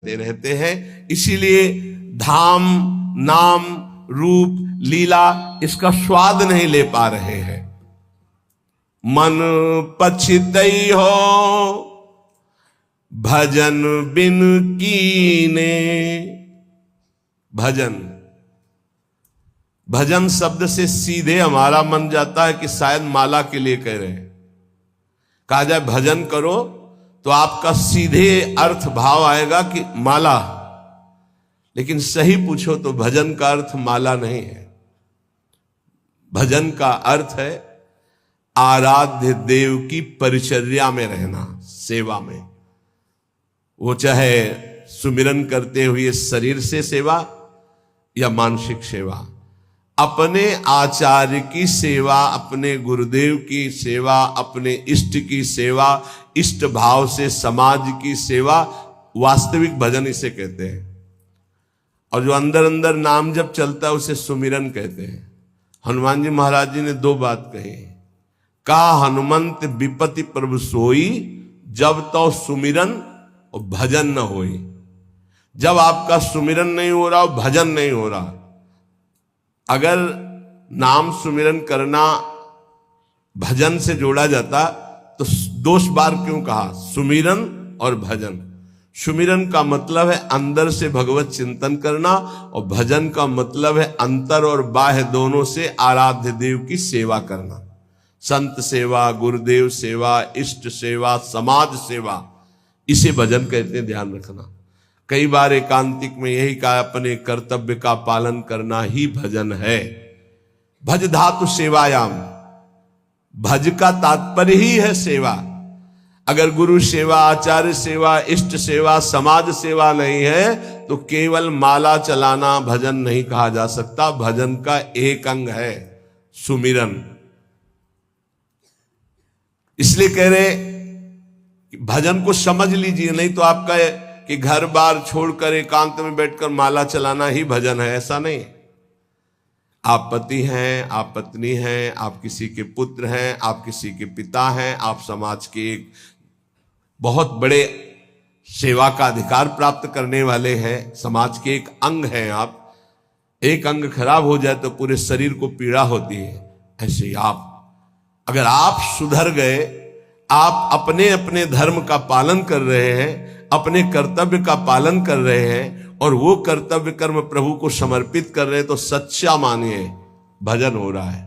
रहते हैं, इसीलिए धाम, नाम, रूप, लीला इसका स्वाद नहीं ले पा रहे हैं। मन पछितई हो भजन बिन कीने। भजन शब्द से सीधे हमारा मन जाता है कि शायद माला के लिए कह रहे हैं। कहा जाए भजन करो तो आपका सीधे अर्थ भाव आएगा कि माला, लेकिन सही पूछो तो भजन का अर्थ माला नहीं है। भजन का अर्थ है आराध्य देव की परिचर्या में रहना, सेवा में। वो चाहे सुमिरन करते हुए शरीर से सेवा या मानसिक सेवा, अपने आचार्य की सेवा, अपने गुरुदेव की सेवा, अपने इष्ट की सेवा, इष्ट भाव से समाज की सेवा, वास्तविक भजन इसे कहते हैं। और जो अंदर अंदर नाम जब चलता है उसे सुमिरन कहते हैं। हनुमान जी महाराज जी ने दो बात कही, का हनुमंत विपति प्रभु सोई, जब तो सुमिरन और भजन न होई। जब आपका सुमिरन नहीं हो रहा और भजन नहीं हो रहा, अगर नाम सुमिरन करना भजन से जोड़ा जाता तो दोष बार क्यों कहा सुमिरन और भजन। सुमिरन का मतलब है अंदर से भगवत चिंतन करना, और भजन का मतलब है अंतर और बाह्य दोनों से आराध्य देव की सेवा करना। संत सेवा, गुरुदेव सेवा, इष्ट सेवा, समाज सेवा, इसे भजन कहते हैं। ध्यान रखना, कई बार एकांतिक में यही कहा, अपने कर्तव्य का पालन करना ही भजन है। भज धातु सेवायाम, भज का तात्पर्य ही है सेवा। अगर गुरु सेवा, आचार्य सेवा, इष्ट सेवा, समाज सेवा नहीं है तो केवल माला चलाना भजन नहीं कहा जा सकता। भजन का एक अंग है सुमिरन। इसलिए कह रहे कि भजन को समझ लीजिए, नहीं तो आपका कि घर बार छोड़कर एकांत में बैठकर माला चलाना ही भजन है, ऐसा नहीं। आप पति हैं, आप पत्नी हैं, आप किसी के पुत्र हैं, आप किसी के पिता हैं, आप समाज के एक बहुत बड़े सेवा का अधिकार प्राप्त करने वाले हैं, समाज के एक अंग हैं आप। एक अंग खराब हो जाए तो पूरे शरीर को पीड़ा होती है। ऐसे ही आप, अगर आप सुधर गए, आप अपने अपने धर्म का पालन कर रहे हैं, अपने कर्तव्य का पालन कर रहे हैं, और वो कर्तव्य कर्म प्रभु को समर्पित कर रहे हैं, तो सच्चा मानिए भजन हो रहा है।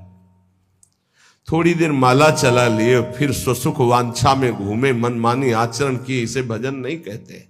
थोड़ी देर माला चला लिए फिर स्वसुख वांछा में घूमे, मनमानी आचरण किए, इसे भजन नहीं कहते।